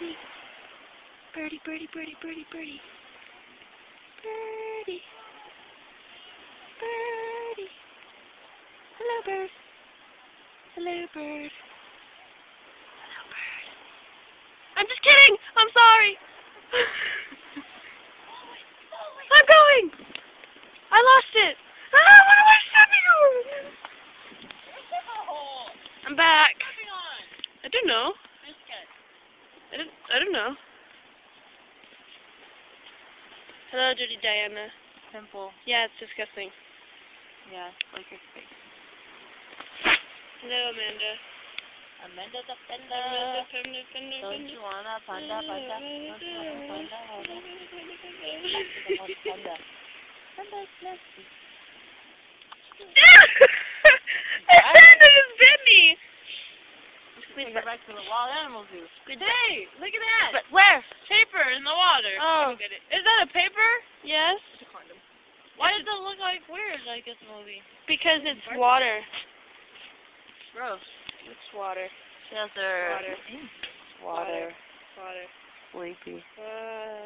birdie. Birdie, birdie, birdie, birdie, birdie. Birdie. Birdie. Hello, bird. Hello, bird. Hello, bird. I'm just kidding! I'm sorry! I'm going! I lost it! Ah, what am I stepping on? I'm back. I don't know. I don't know. Hello, Dirty Diana. Simple. Yeah, it's disgusting. Yeah, like your face. Hello, Amanda. Amanda the Panda. Amanda, Panda, Panda, Don't you wanna panda, panda? Don't you wanna panda, panda? Panda. Panda's nasty. Amanda just bit me! Take her back to the wild animal zoo. Hey, look at that! But where? Paper in the water. Oh. Is that a paper? Yes? It's a condom. Why does it look like weird like this movie? Because it's water. Gross. It's water. Yes, sir. Water. Water. Water. Sleepy.